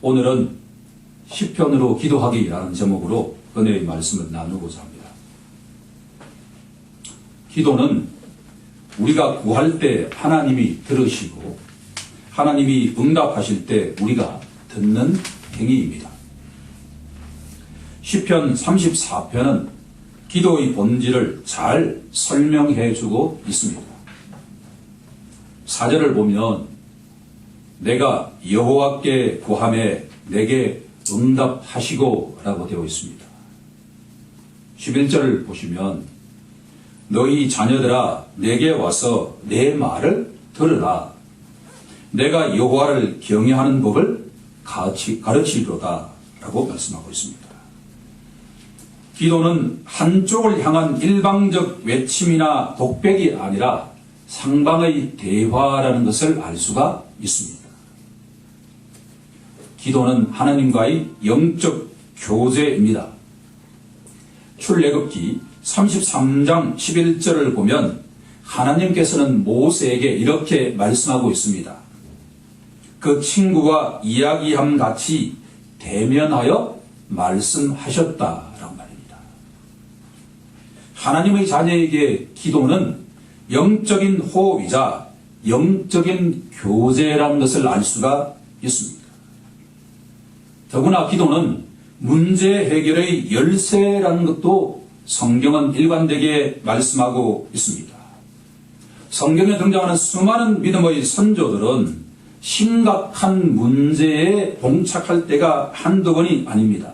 오늘은 시편으로 기도하기라는 제목으로 은혜의 말씀을 나누고자 합니다. 기도는 우리가 구할 때 하나님이 들으시고 하나님이 응답하실 때 우리가 듣는 행위입니다. 시편 34편은 기도의 본질을 잘 설명해 주고 있습니다. 4절을 보면 내가 여호와께 구하매 내게 응답하시고 라고 되어 있습니다. 11절을 보시면 너희 자녀들아 내게 와서 내 말을 들으라. 내가 여호와를 경외하는 법을 가르치리로다 라고 말씀하고 있습니다. 기도는 한쪽을 향한 일방적 외침이나 독백이 아니라 상방의 대화라는 것을 알 수가 있습니다. 기도는 하나님과의 영적 교제입니다. 출애굽기 33장 11절을 보면 하나님께서는 모세에게 이렇게 말씀하고 있습니다. 그 친구가 이야기함 같이 대면하여 말씀하셨다라고 말입니다. 하나님의 자녀에게 기도는 영적인 호흡이자 영적인 교제라는 것을 알 수가 있습니다. 더구나 기도는 문제 해결의 열쇠라는 것도 성경은 일관되게 말씀하고 있습니다. 성경에 등장하는 수많은 믿음의 선조들은 심각한 문제에 봉착할 때가 한두 번이 아닙니다.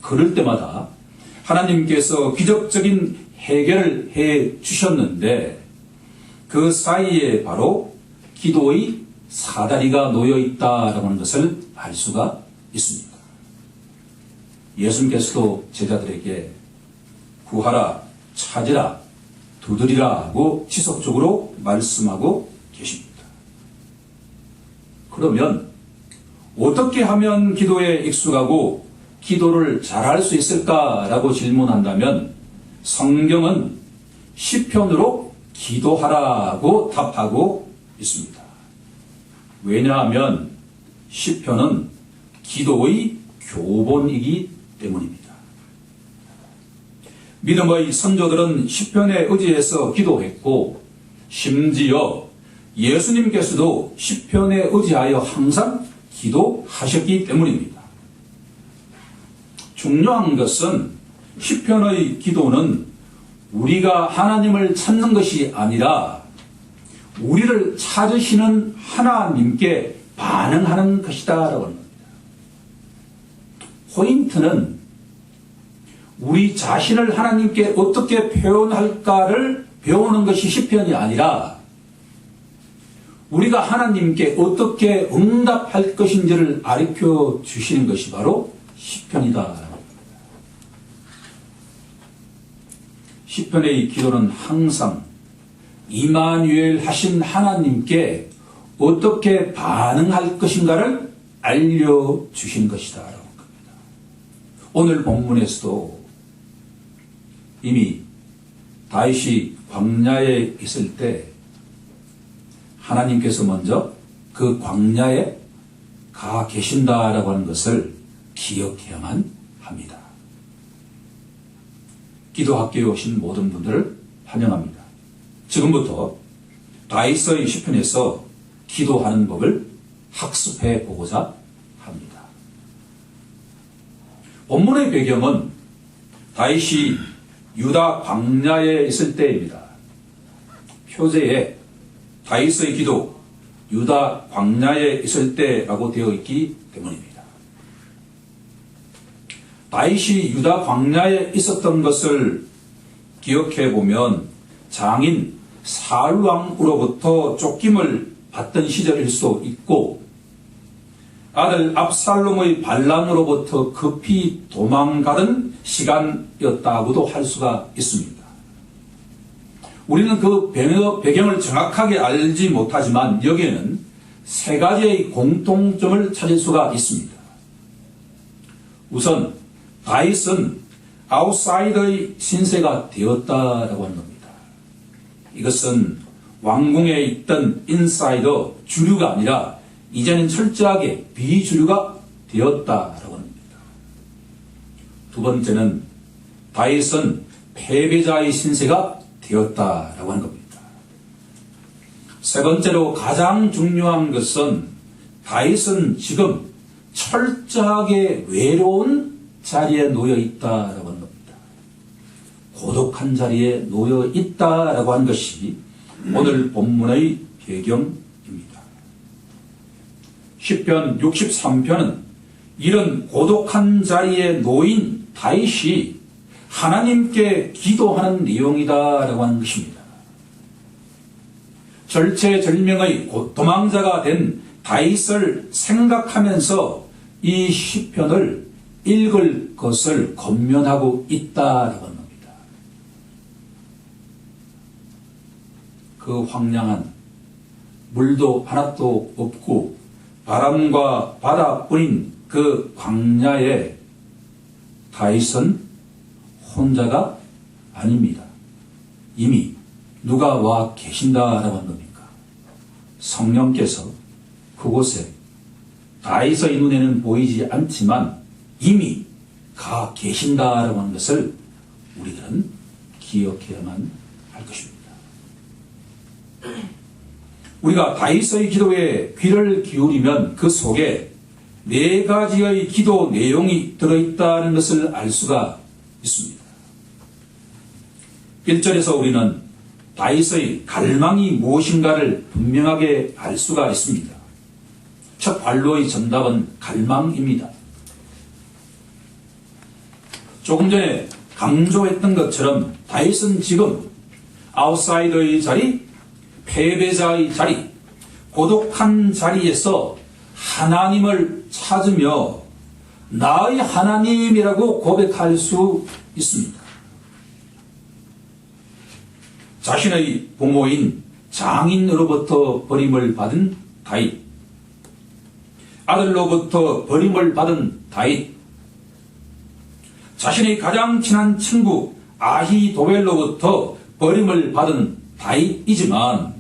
그럴 때마다 하나님께서 기적적인 해결을 해 주셨는데 그 사이에 바로 기도의 사다리가 놓여 있다라고 하는 것을 알 수가 있습니다. 예수님께서도 제자들에게 구하라, 찾으라, 두드리라 하고 지속적으로 말씀하고 계십니다. 그러면 어떻게 하면 기도에 익숙하고 기도를 잘할 수 있을까라고 질문한다면 성경은 시편으로 기도하라고 답하고 있습니다. 왜냐하면 시편은 기도의 교본이기 때문입니다. 믿음의 선조들은 시편에 의지해서 기도했고 심지어 예수님께서도 시편에 의지하여 항상 기도하셨기 때문입니다. 중요한 것은 시편의 기도는 우리가 하나님을 찾는 것이 아니라 우리를 찾으시는 하나님께 반응하는 것이다라고 합니다. 포인트는 우리 자신을 하나님께 어떻게 표현할까를 배우는 것이 시편이 아니라 우리가 하나님께 어떻게 응답할 것인지를 가르쳐 주시는 것이 바로 시편이다. 시편의 기도는 항상 이마누엘 하신 하나님께 어떻게 반응할 것인가를 알려주신 것이다. 오늘 본문에서도 이미 다윗이 광야에 있을 때 하나님께서 먼저 그 광야에 가 계신다라고 하는 것을 기억해야만 합니다. 기도학교에 오신 모든 분들을 환영합니다. 지금부터 다윗의 시편에서 기도하는 법을 학습해 보고자 합니다. 본문의 배경은 다윗이 유다 광야에 있을 때입니다. 표제에 다윗의 기도, 유다 광야에 있을 때라고 되어 있기 때문입니다. 다윗이 유다 광야에 있었던 것을 기억해 보면 장인 사울왕으로부터 쫓김을 받던 시절일 수도 있고 아들 압살롬의 반란으로부터 급히 도망가던 시간이었다고도 할 수가 있습니다. 우리는 그 배경을 정확하게 알지 못하지만 여기에는 세 가지의 공통점을 찾을 수가 있습니다. 우선 다윗은 아웃사이더의 신세가 되었다라고 하는 겁니다. 이것은 왕궁에 있던 인사이더 주류가 아니라 이제는 철저하게 비주류가 되었다라고 합니다. 두 번째는 다윗은 패배자의 신세가 되었다라고 하는 겁니다. 세 번째로 가장 중요한 것은 다윗은 지금 철저하게 외로운 자리에 놓여 있다라고 하는 겁니다. 고독한 자리에 놓여 있다라고 하는 것이 오늘 본문의 배경입니다. 시편 63편은 이런 고독한 자리에 놓인 다윗이 하나님께 기도하는 내용이다라고 하는 것입니다. 절체절명의 도망자가 된 다윗을 생각하면서 이 시편을 읽을 것을 권면하고 있다라고 하는 겁니다. 그 황량한 물도 하나도 없고 바람과 바다뿐인 그 광야에 다윗은 혼자가 아닙니다. 이미 누가 와 계신다라고 하는 겁니까? 성령께서 그곳에 다윗의 눈에는 보이지 않지만 이미 가 계신다라고 하는 것을 우리들은 기억해야만 할 것입니다. 우리가 다윗의 기도에 귀를 기울이면 그 속에 네 가지의 기도 내용이 들어있다는 것을 알 수가 있습니다. 1절에서 우리는 다윗의 갈망이 무엇인가를 분명하게 알 수가 있습니다. 첫 발로의 정답은 갈망입니다. 조금 전에 강조했던 것처럼 다윗은 지금 아웃사이더의 자리, 패배자의 자리, 고독한 자리에서 하나님을 찾으며 나의 하나님이라고 고백할 수 있습니다. 자신의 부모인 장인으로부터 버림을 받은 다윗, 아들로부터 버림을 받은 다윗, 자신의 가장 친한 친구 아히도벨로부터 버림을 받은 다윗이지만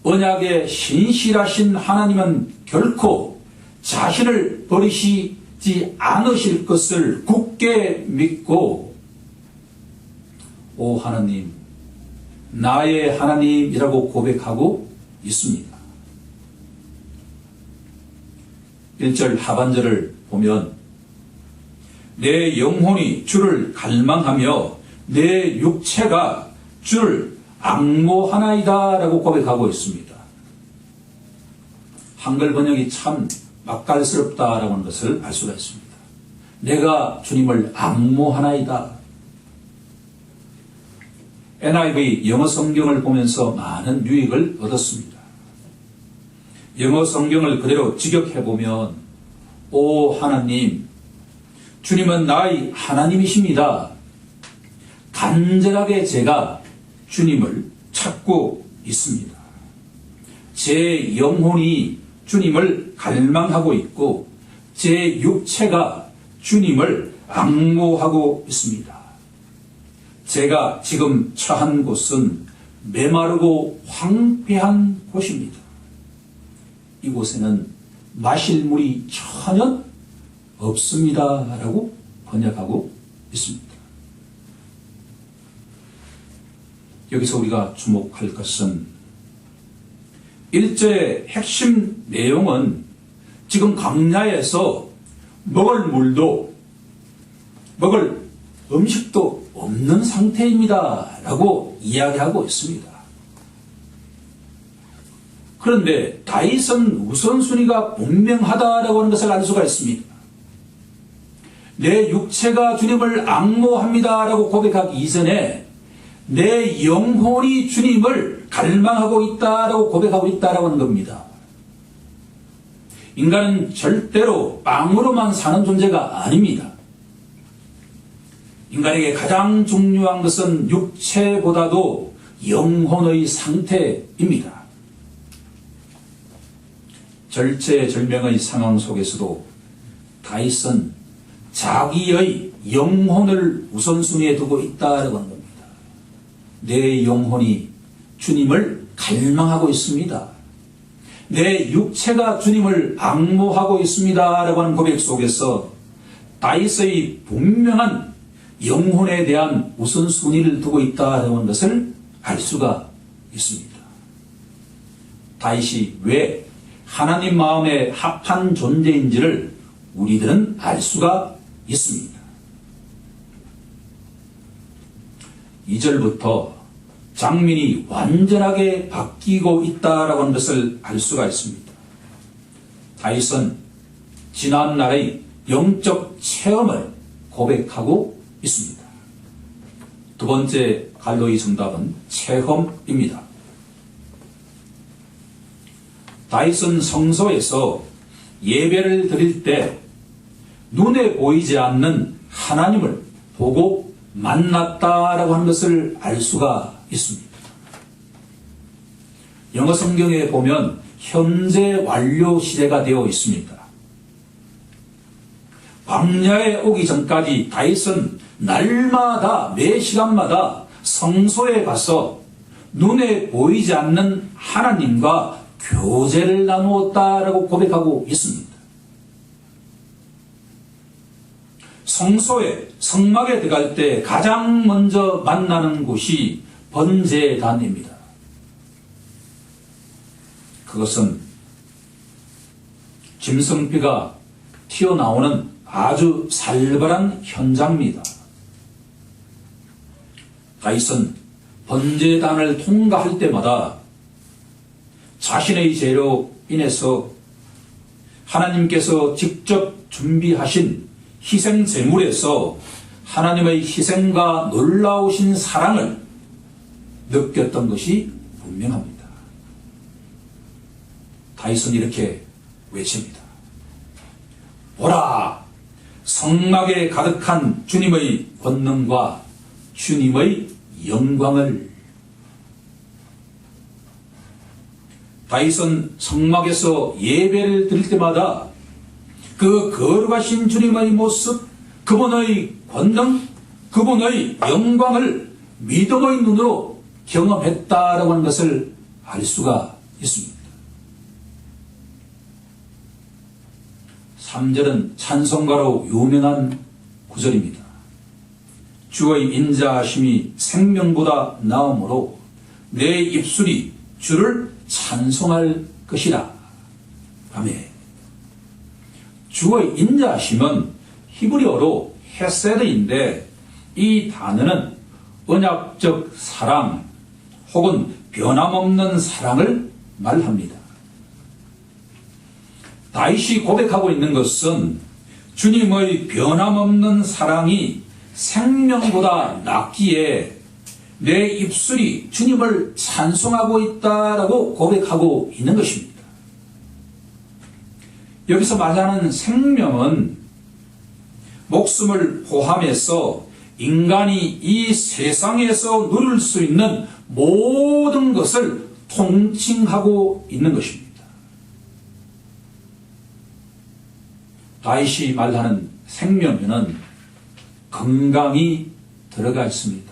언약의 신실하신 하나님은 결코 자신을 버리시지 않으실 것을 굳게 믿고 오 하나님, 나의 하나님이라고 고백하고 있습니다. 1절 하반절을 보면 내 영혼이 주를 갈망하며 내 육체가 주를 앙모하나이다 라고 고백하고 있습니다. 한글 번역이 참 맛깔스럽다라고 하는 것을 알 수가 있습니다. 내가 주님을 앙모하나이다. NIV 영어 성경을 보면서 많은 유익을 얻었습니다. 영어 성경을 그대로 직역해보면 오 하나님, 주님은 나의 하나님이십니다. 간절하게 제가 주님을 찾고 있습니다. 제 영혼이 주님을 갈망하고 있고 제 육체가 주님을 앙모하고 있습니다. 제가 지금 처한 곳은 메마르고 황폐한 곳입니다. 이곳에는 마실 물이 전혀 없습니다 라고 번역하고 있습니다. 여기서 우리가 주목할 것은 1절의 핵심 내용은 지금 광야에서 먹을 물도 먹을 음식도 없는 상태입니다 라고 이야기하고 있습니다. 그런데 다윗은 우선순위가 분명하다라고 하는 것을 알 수가 있습니다. 내 육체가 주님을 앙모합니다라고 고백하기 이전에 내 영혼이 주님을 갈망하고 있다라고 고백하고 있다라고 하는 겁니다. 인간은 절대로 빵으로만 사는 존재가 아닙니다. 인간에게 가장 중요한 것은 육체보다도 영혼의 상태입니다. 절체절명의 상황 속에서도 다윗은 자기의 영혼을 우선순위에 두고 있다라고 하는 겁니다. 내 영혼이 주님을 갈망하고 있습니다. 내 육체가 주님을 앙모하고 있습니다라고 하는 고백 속에서 다윗의 분명한 영혼에 대한 우선순위를 두고 있다라고 하는 것을 알 수가 있습니다. 다윗이 왜 하나님 마음에 합한 존재인지를 우리들은 알 수가 있습니다. 2절부터 장면이 완전하게 바뀌고 있다라고 하는 것을 알 수가 있습니다. 다윗은 지난날의 영적 체험을 고백하고 있습니다. 두 번째 갈로의 정답은 체험입니다. 다윗은 성소에서 예배를 드릴 때 눈에 보이지 않는 하나님을 보고 만났다라고 하는 것을 알 수가 있습니다. 영어 성경에 보면 현재 완료 시제가 되어 있습니다. 광야에 오기 전까지 다윗은 날마다 매 시간마다 성소에 가서 눈에 보이지 않는 하나님과 교제를 나누었다라고 고백하고 있습니다. 성소에 성막에 들어갈 때 가장 먼저 만나는 곳이 번제단입니다. 그것은 짐승피가 튀어나오는 아주 살벌한 현장입니다. 다윗은 번제단을 통과할 때마다 자신의 죄로 인해서 하나님께서 직접 준비하신 희생 제물에서 하나님의 희생과 놀라우신 사랑을 느꼈던 것이 분명합니다. 다윗은 이렇게 외칩니다. 보라! 성막에 가득한 주님의 권능과 주님의 영광을. 다윗은 성막에서 예배를 드릴 때마다 그 거룩하신 주님의 모습, 그분의 권능, 그분의 영광을 믿음의 눈으로 경험했다라고 하는 것을 알 수가 있습니다. 3절은 찬송가로 유명한 구절입니다. 주의 인자하심이 생명보다 나음으로 내 입술이 주를 찬송할 것이라. 아멘. 주의 인자하심은 히브리어로 헤세드인데 이 단어는 언약적 사랑 혹은 변함없는 사랑을 말합니다. 다윗이 고백하고 있는 것은 주님의 변함없는 사랑이 생명보다 낫기에 내 입술이 주님을 찬송하고 있다라고 고백하고 있는 것입니다. 여기서 말하는 생명은 목숨을 포함해서 인간이 이 세상에서 누릴 수 있는 모든 것을 통칭하고 있는 것입니다. 다윗이 말하는 생명에는 건강이 들어가 있습니다.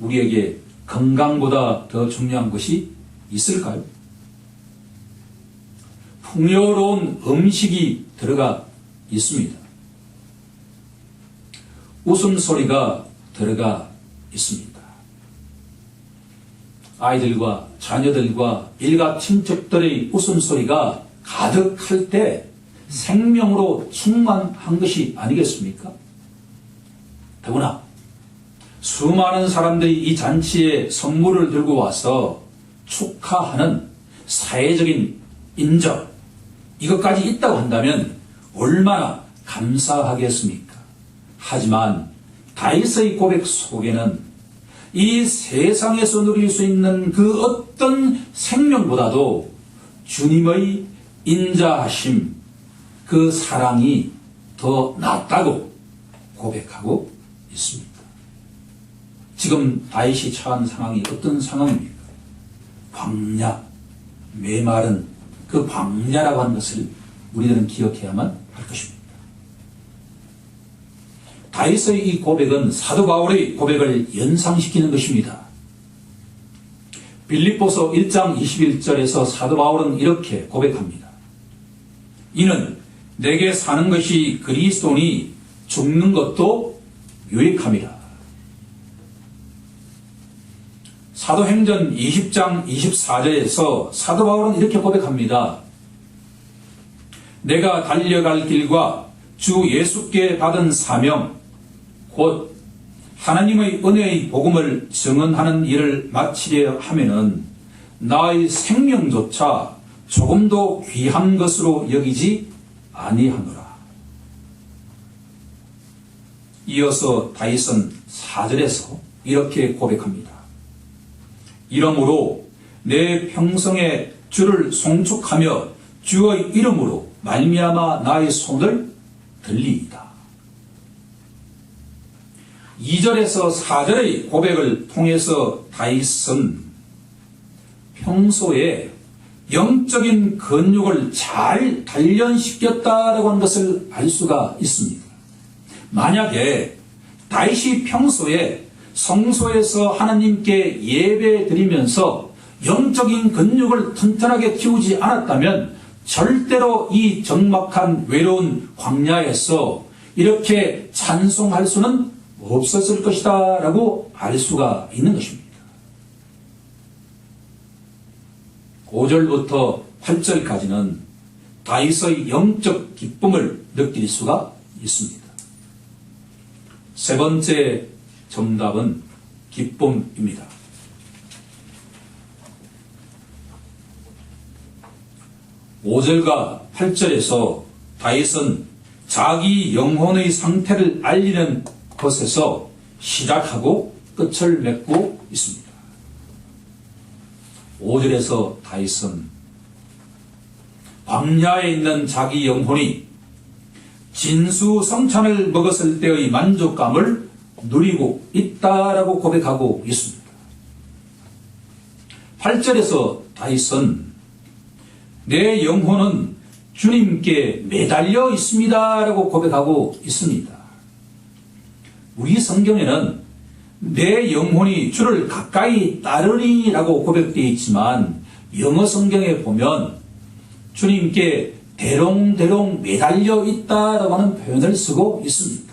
우리에게 건강보다 더 중요한 것이 있을까요? 풍요로운 음식이 들어가 있습니다. 웃음소리가 들어가 있습니다. 아이들과 자녀들과 일가 친척들의 웃음소리가 가득할 때 생명으로 충만한 것이 아니겠습니까? 더구나 수많은 사람들이 이 잔치에 선물을 들고 와서 축하하는 사회적인 인정, 이것까지 있다고 한다면 얼마나 감사하겠습니까? 하지만 다윗의 고백 속에는 이 세상에서 누릴 수 있는 그 어떤 생명보다도 주님의 인자하심, 그 사랑이 더 낫다고 고백하고 있습니다. 지금 다윗이 처한 상황이 어떤 상황입니까? 광야, 메마른 그 광야라고 하는 것을 우리들은 기억해야만 할 것입니다. 다윗의 이 고백은 사도 바울의 고백을 연상시키는 것입니다. 빌립보서 1장 21절에서 사도 바울은 이렇게 고백합니다. 이는 내게 사는 것이 그리스도니 죽는 것도 유익함이라. 사도행전 20장 24절에서 사도 바울은 이렇게 고백합니다. 내가 달려갈 길과 주 예수께 받은 사명 곧 하나님의 은혜의 복음을 증언하는 일을 마치려 하면은 나의 생명조차 조금도 귀한 것으로 여기지 아니하노라. 이어서 다윗은 4절에서 이렇게 고백합니다. 이러므로 내 평생에 주를 송축하며 주의 이름으로 말미암아 나의 손을 들리이다. 2절에서 4절의 고백을 통해서 다윗은 평소에 영적인 근육을 잘 단련시켰다라고 하는 것을 알 수가 있습니다. 만약에 다윗이 평소에 성소에서 하나님께 예배 드리면서 영적인 근육을 튼튼하게 키우지 않았다면 절대로 이 적막한 외로운 광야에서 이렇게 찬송할 수는 없었을 것이다 라고 알 수가 있는 것입니다. 5절부터 8절까지는 다윗의 영적 기쁨을 느낄 수가 있습니다. 세 번째 정답은 기쁨입니다. 5절과 8절에서 다윗은 자기 영혼의 상태를 알리는 것에서 시작하고 끝을 맺고 있습니다. 5절에서 다윗은 광야에 있는 자기 영혼이 진수성찬을 먹었을 때의 만족감을 누리고 있다라고 고백하고 있습니다. 8절에서 다윗은 내 영혼은 주님께 매달려 있습니다라고 고백하고 있습니다. 우리 성경에는 내 영혼이 주를 가까이 따르리라고 고백되어 있지만 영어 성경에 보면 주님께 대롱대롱 매달려 있다라고 하는 표현을 쓰고 있습니다.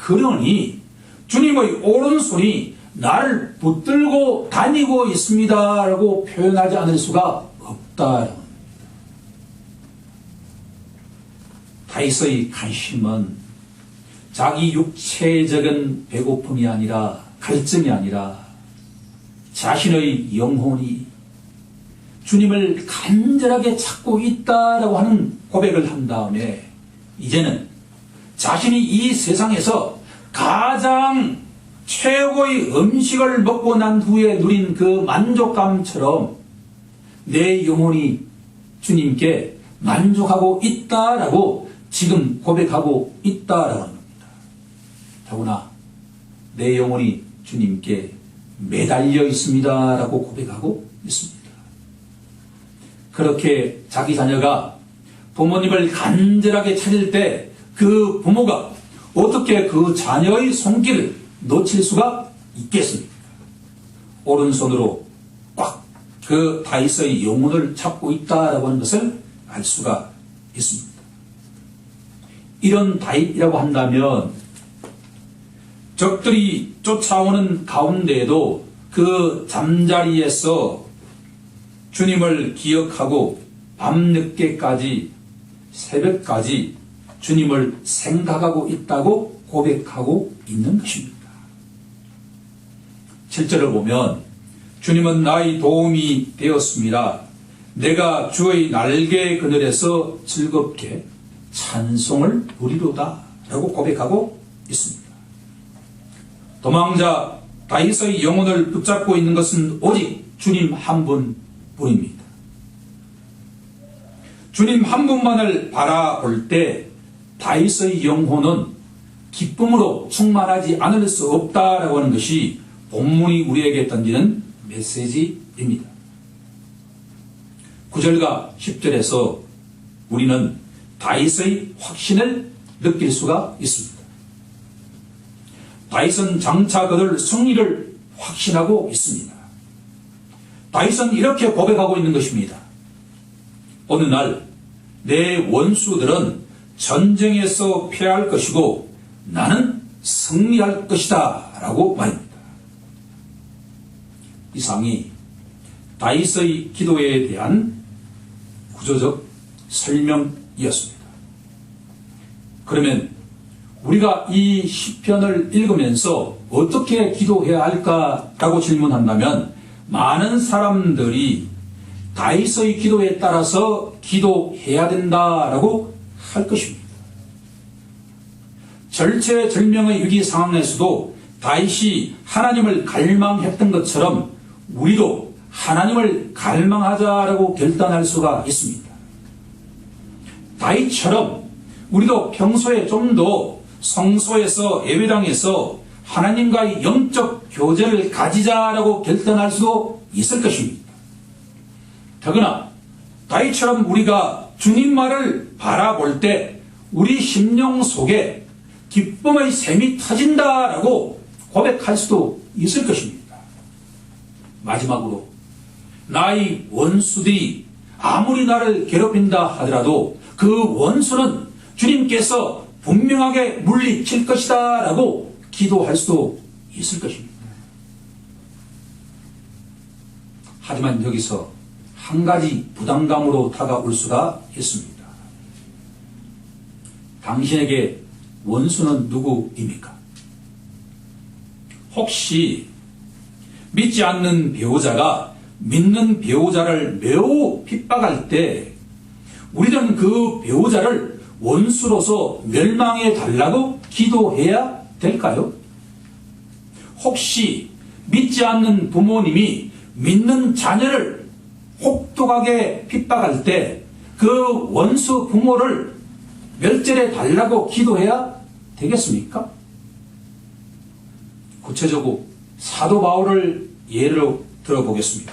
그러니 주님의 오른손이 나를 붙들고 다니고 있습니다라고 표현하지 않을 수가 없다라고 합니다. 다윗의 관심은 자기 육체적인 배고픔이 아니라 갈증이 아니라 자신의 영혼이 주님을 간절하게 찾고 있다라고 하는 고백을 한 다음에 이제는 자신이 이 세상에서 가장 최고의 음식을 먹고 난 후에 누린 그 만족감처럼 내 영혼이 주님께 만족하고 있다라고 지금 고백하고 있다라고 합니다. 더구나 내 영혼이 주님께 매달려 있습니다라고 고백하고 있습니다. 그렇게 자기 자녀가 부모님을 간절하게 찾을 때 그 부모가 어떻게 그 자녀의 손길을 놓칠 수가 있겠습니까? 오른손으로 꽉 그 다윗의 영혼을 잡고 있다라고 하는 것을 알 수가 있습니다. 이런 다윗이라고 한다면 적들이 쫓아오는 가운데에도 그 잠자리에서 주님을 기억하고 밤늦게까지 새벽까지 주님을 생각하고 있다고 고백하고 있는 것입니다. 7절을 보면 주님은 나의 도움이 되었습니다. 내가 주의 날개 그늘에서 즐겁게 찬송을 부리로다 라고 고백하고 있습니다. 도망자 다윗의 영혼을 붙잡고 있는 것은 오직 주님 한 분뿐입니다. 주님 한 분만을 바라볼 때 다윗의 영혼은 기쁨으로 충만하지 않을 수 없다라고 하는 것이 본문이 우리에게 던지는 메시지입니다. 9절과 10절에서 우리는 다윗의 확신을 느낄 수가 있습니다. 다윗은 장차 거둘 승리를 확신하고 있습니다. 다윗은 이렇게 고백하고 있는 것입니다. 어느 날 내 원수들은 전쟁에서 패할 것이고 나는 승리할 것이다 라고 말입니다. 이상이 다윗의 기도에 대한 구조적 설명이었습니다. 그러면 우리가 이 시편을 읽으면서 어떻게 기도해야 할까라고 질문한다면 많은 사람들이 다윗의 기도에 따라서 기도해야 된다라고 할 것입니다. 절체절명의 위기 상황에서도 다윗이 하나님을 갈망했던 것처럼 우리도 하나님을 갈망하자라고 결단할 수가 있습니다. 다윗처럼 우리도 평소에 좀 더 성소에서 예배당에서 하나님과의 영적 교제를 가지자라고 결단할 수도 있을 것입니다. 더구나 다윗처럼 우리가 주님 말을 바라볼 때 우리 심령 속에 기쁨의 샘이 터진다라고 고백할 수도 있을 것입니다. 마지막으로 나의 원수들이 아무리 나를 괴롭힌다 하더라도 그 원수는 주님께서 분명하게 물리칠 것이다 라고 기도할 수도 있을 것입니다. 하지만 여기서 한 가지 부담감으로 다가올 수가 있습니다. 당신에게 원수는 누구입니까? 혹시 믿지 않는 배우자가 믿는 배우자를 매우 핍박할 때 우리는 그 배우자를 원수로서 멸망해 달라고 기도해야 될까요? 혹시 믿지 않는 부모님이 믿는 자녀를 혹독하게 핍박할 때 그 원수 부모를 멸절해 달라고 기도해야 되겠습니까? 구체적으로 사도 바울을 예로 들어보겠습니다.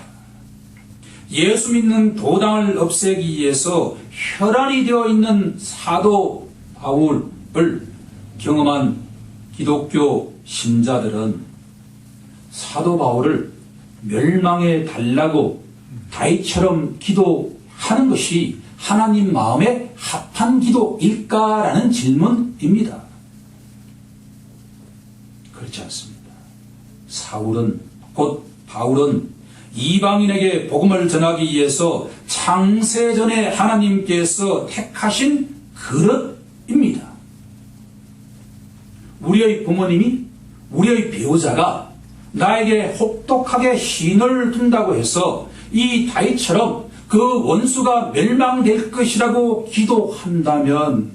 예수 믿는 도당을 없애기 위해서 혈안이 되어 있는 사도 바울을 경험한 기독교 신자들은 사도 바울을 멸망해 달라고 다윗처럼 기도하는 것이 하나님 마음에 합한 기도일까라는 질문입니다. 그렇지 않습니다. 사울은 곧 바울은 이방인에게 복음을 전하기 위해서 창세전에 하나님께서 택하신 그릇입니다. 우리의 부모님이, 우리의 배우자가 나에게 혹독하게 신을 둔다고 해서 이 다윗처럼 그 원수가 멸망될 것이라고 기도한다면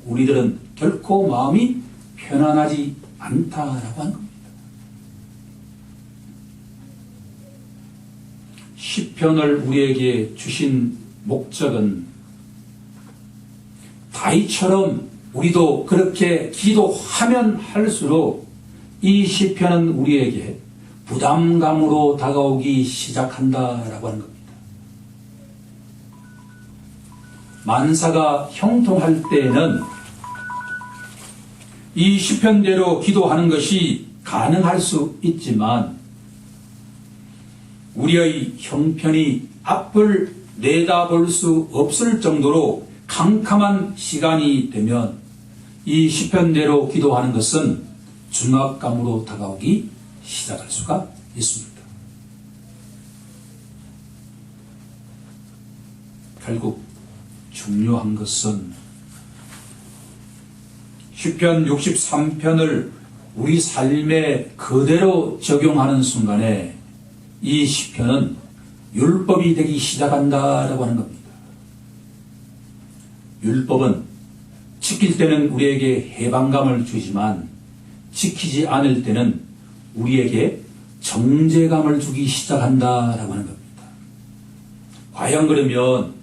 우리들은 결코 마음이 편안하지 않다라고 하는 겁니다. 시편을 우리에게 주신 목적은 다윗처럼 우리도 그렇게 기도하면 할수록 이 시편은 우리에게 부담감으로 다가오기 시작한다라고 하는 겁니다. 만사가 형통할 때에는 이 시편대로 기도하는 것이 가능할 수 있지만 우리의 형편이 앞을 내다볼 수 없을 정도로 캄캄한 시간이 되면 이 시편대로 기도하는 것은 중압감으로 다가오기 시작할 수가 있습니다. 결국 중요한 것은 시편 63편을 우리 삶에 그대로 적용하는 순간에 이 시편은 율법이 되기 시작한다라고 하는 겁니다. 율법은 지킬 때는 우리에게 해방감을 주지만 지키지 않을 때는 우리에게 정죄감을 주기 시작한다라고 하는 겁니다. 과연 그러면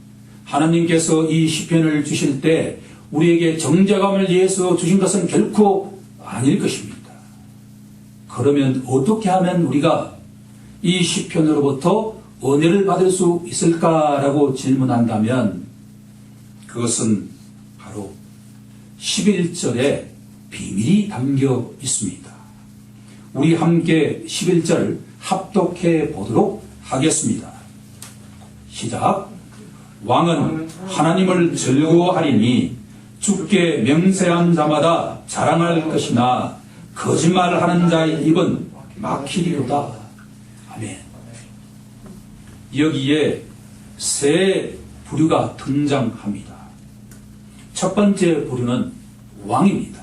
하나님께서 이 시편을 주실 때 우리에게 정죄감을 위해서 주신 것은 결코 아닐 것입니다. 그러면 어떻게 하면 우리가 이 시편으로부터 은혜를 받을 수 있을까라고 질문한다면 그것은 바로 11절에 비밀이 담겨 있습니다. 우리 함께 11절 합독해 보도록 하겠습니다. 시작. 왕은 하나님을 즐거워하리니 주께 명세한 자마다 자랑할 것이나 거짓말하는 자의 입은 막히리로다. 아멘. 여기에 세 부류가 등장합니다. 첫 번째 부류는 왕입니다.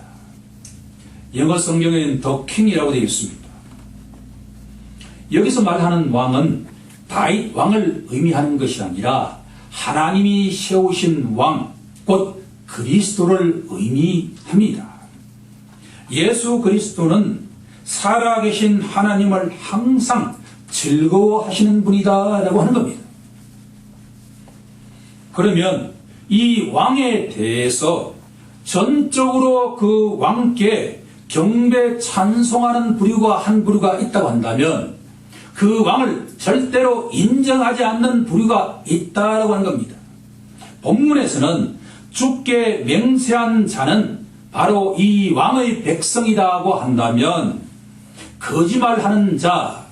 영어 성경에는 더 킹이라고 되어 있습니다. 여기서 말하는 왕은 다윗 왕을 의미하는 것이 아니라 하나님이 세우신 왕, 곧 그리스도를 의미합니다. 예수 그리스도는 살아계신 하나님을 항상 즐거워하시는 분이다라고 하는 겁니다. 그러면 이 왕에 대해서 전적으로 그 왕께 경배 찬송하는 부류가 한 부류가 있다고 한다면 그 왕을 절대로 인정하지 않는 부류가 있다라고 하는 겁니다. 본문에서는 주께 맹세한 자는 바로 이 왕의 백성이라고 한다면 거짓말하는 자,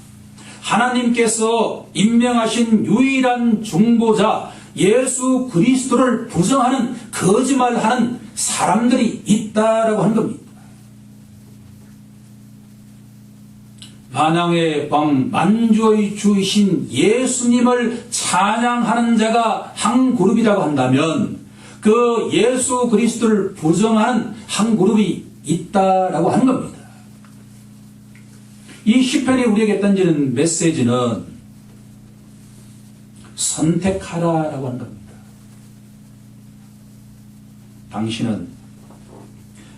하나님께서 임명하신 유일한 중보자 예수 그리스도를 부정하는 거짓말하는 사람들이 있다라고 하는 겁니다. 만왕의 왕 만주의 주이신 예수님을 찬양하는 자가 한 그룹이라고 한다면 그 예수 그리스도를 부정하는 한 그룹이 있다라고 하는 겁니다. 이 시편이 우리에게 던지는 메시지는 선택하라라고 하는 겁니다. 당신은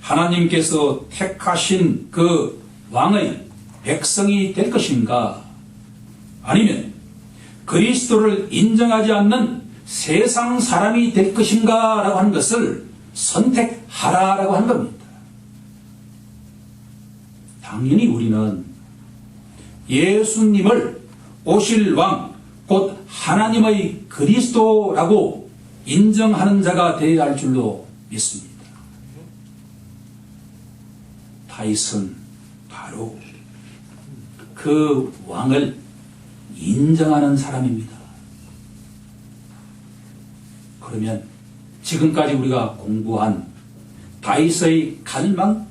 하나님께서 택하신 그 왕의 백성이 될 것인가? 아니면 그리스도를 인정하지 않는 세상 사람이 될 것인가? 라고 하는 것을 선택하라라고 하는 겁니다. 당연히 우리는 예수님을 오실 왕, 곧 하나님의 그리스도라고 인정하는 자가 되어야 할 줄로 믿습니다. 다윗은 바로 그 왕을 인정하는 사람입니다. 그러면 지금까지 우리가 공부한 다윗의 갈망,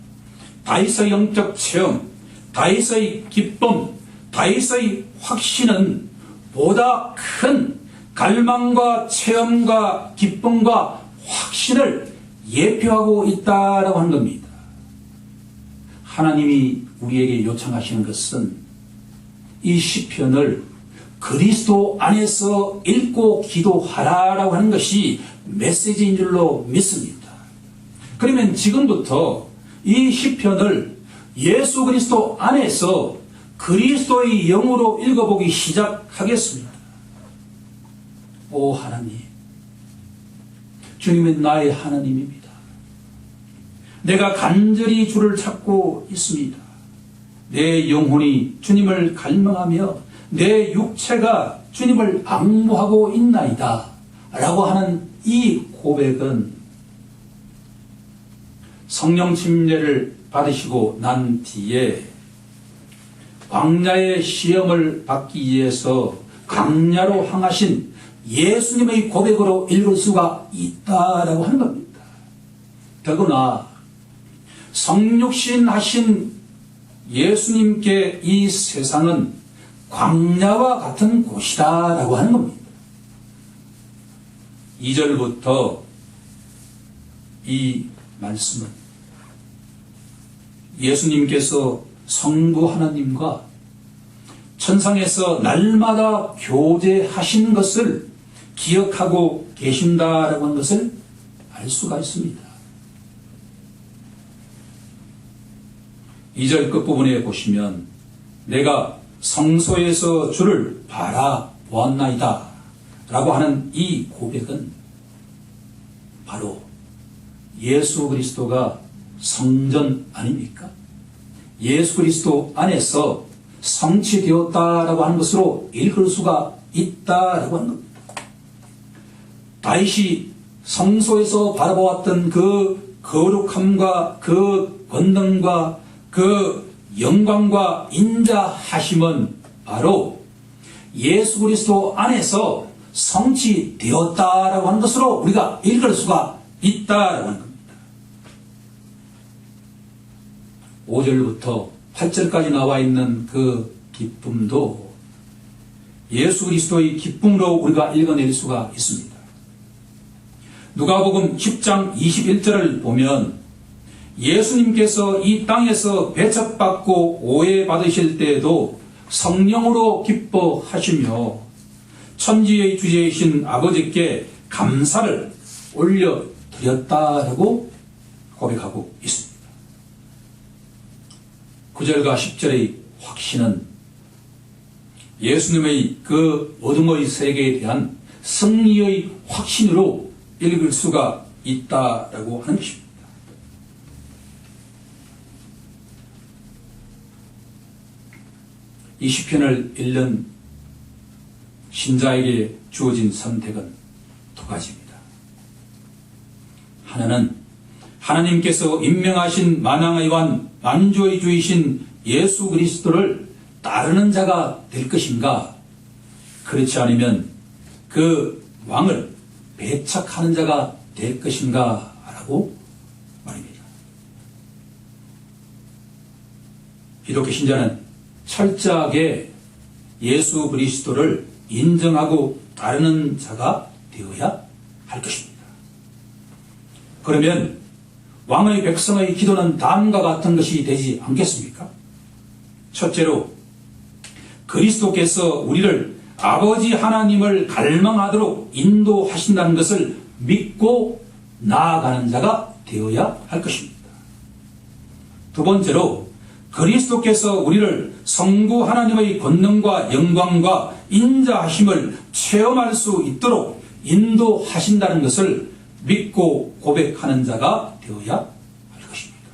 다윗의 영적 체험, 다윗의 기쁨, 다윗의 확신은 보다 큰 갈망과 체험과 기쁨과 확신을 예표하고 있다라고 하는 겁니다. 하나님이 우리에게 요청하시는 것은 이 시편을 그리스도 안에서 읽고 기도하라라고 하는 것이 메시지인 줄로 믿습니다. 그러면 지금부터 이 시편을 예수 그리스도 안에서 그리스도의 영으로 읽어보기 시작하겠습니다. 오 하나님, 주님은 나의 하나님입니다. 내가 간절히 주를 찾고 있습니다. 내 영혼이 주님을 갈망하며 내 육체가 주님을 앙모하고 있나이다 라고 하는 이 고백은 성령 침례를 받으시고 난 뒤에 광야의 시험을 받기 위해서 광야로 향하신 예수님의 고백으로 읽을 수가 있다라고 하는 겁니다. 더구나 성육신 하신 예수님께 이 세상은 광야와 같은 곳이다라고 하는 겁니다. 2절부터 이 말씀은 예수님께서 성부 하나님과 천상에서 날마다 교제하신 것을 기억하고 계신다라고 하는 것을 알 수가 있습니다. 2절 끝부분에 보시면 내가 성소에서 주를 바라보았나이다 라고 하는 이 고백은 바로 예수 그리스도가 성전 아닙니까? 예수 그리스도 안에서 성취되었다라고 하는 것으로 읽을 수가 있다라고 하는 겁니다. 다윗이 성소에서 바라보았던 그 거룩함과 그 권능과 그 영광과 인자하심은 바로 예수 그리스도 안에서 성취되었다라고 하는 것으로 우리가 읽을 수가 있다라고 하는 겁니다. 5절부터 8절까지 나와 있는 그 기쁨도 예수 그리스도의 기쁨으로 우리가 읽어낼 수가 있습니다. 누가복음 10장 21절을 보면 예수님께서 이 땅에서 배척받고 오해받으실 때에도 성령으로 기뻐하시며 천지의 주제이신 아버지께 감사를 올려드렸다라고 고백하고 있습니다. 9절과 10절의 확신은 예수님의 그 어둠의 세계에 대한 승리의 확신으로 읽을 수가 있다라고 하는 것입니다. 이 시편을 읽는 신자에게 주어진 선택은 두 가지입니다. 하나는 하나님께서 임명하신 만왕의 왕 만주의 주이신 예수 그리스도를 따르는 자가 될 것인가, 그렇지 않으면 그 왕을 배척하는 자가 될 것인가 라고 말입니다. 기독교 신자는 철저하게 예수 그리스도를 인정하고 따르는 자가 되어야 할 것입니다. 그러면 왕의 백성의 기도는 다음과 같은 것이 되지 않겠습니까? 첫째로 그리스도께서 우리를 아버지 하나님을 갈망하도록 인도하신다는 것을 믿고 나아가는 자가 되어야 할 것입니다. 두 번째로 그리스도께서 우리를 성부 하나님의 권능과 영광과 인자하심을 체험할 수 있도록 인도하신다는 것을 믿고 고백하는 자가 되어야 할 것입니다.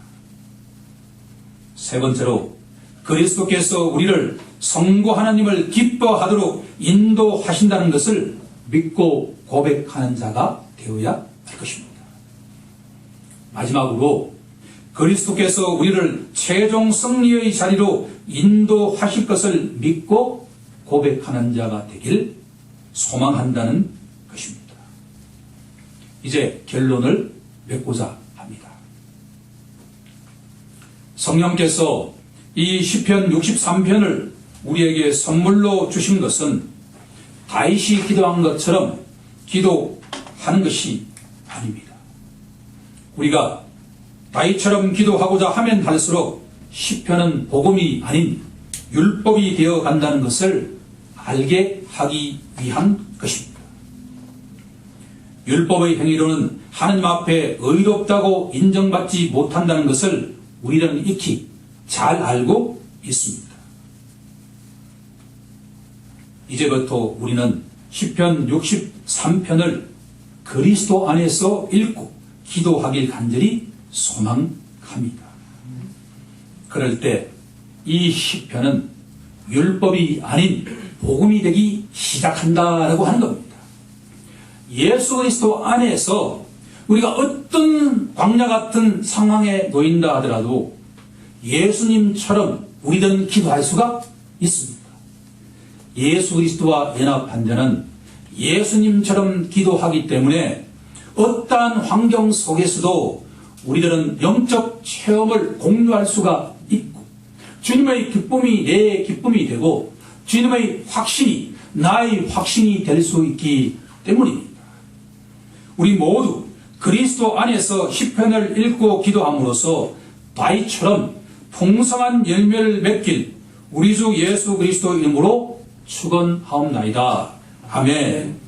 세 번째로 그리스도께서 우리를 성부 하나님을 기뻐하도록 인도하신다는 것을 믿고 고백하는 자가 되어야 할 것입니다. 마지막으로 그리스도께서 우리를 최종 승리의 자리로 인도하실 것을 믿고 고백하는 자가 되길 소망한다는 것입니다. 이제 결론을 맺고자 합니다. 성령께서 이 시편 63편을 우리에게 선물로 주신 것은 다윗이 기도한 것처럼 기도하는 것이 아닙니다. 우리가 다윗처럼 기도하고자 하면 할수록 시편은 복음이 아닌 율법이 되어 간다는 것을 알게 하기 위한 것입니다. 율법의 행위로는 하나님 앞에 의롭다고 인정받지 못한다는 것을 우리는 익히 잘 알고 있습니다. 이제부터 우리는 시편 63편을 그리스도 안에서 읽고 기도하길 간절히 소망합니다. 그럴 때 이 시편은 율법이 아닌 복음이 되기 시작한다라고 하는 겁니다. 예수 그리스도 안에서 우리가 어떤 광야 같은 상황에 놓인다 하더라도 예수님처럼 우리들은 기도할 수가 있습니다. 예수 그리스도와 연합한 자는 예수님처럼 기도하기 때문에 어떠한 환경 속에서도 우리들은 영적 체험을 공유할 수가 있고 주님의 기쁨이 내 기쁨이 되고 주님의 확신이 나의 확신이 될 수 있기 때문입니다. 우리 모두 그리스도 안에서 시편을 읽고 기도함으로써 다윗처럼 풍성한 열매를 맺길 우리 주 예수 그리스도 이름으로 축원하옵나이다. 아멘.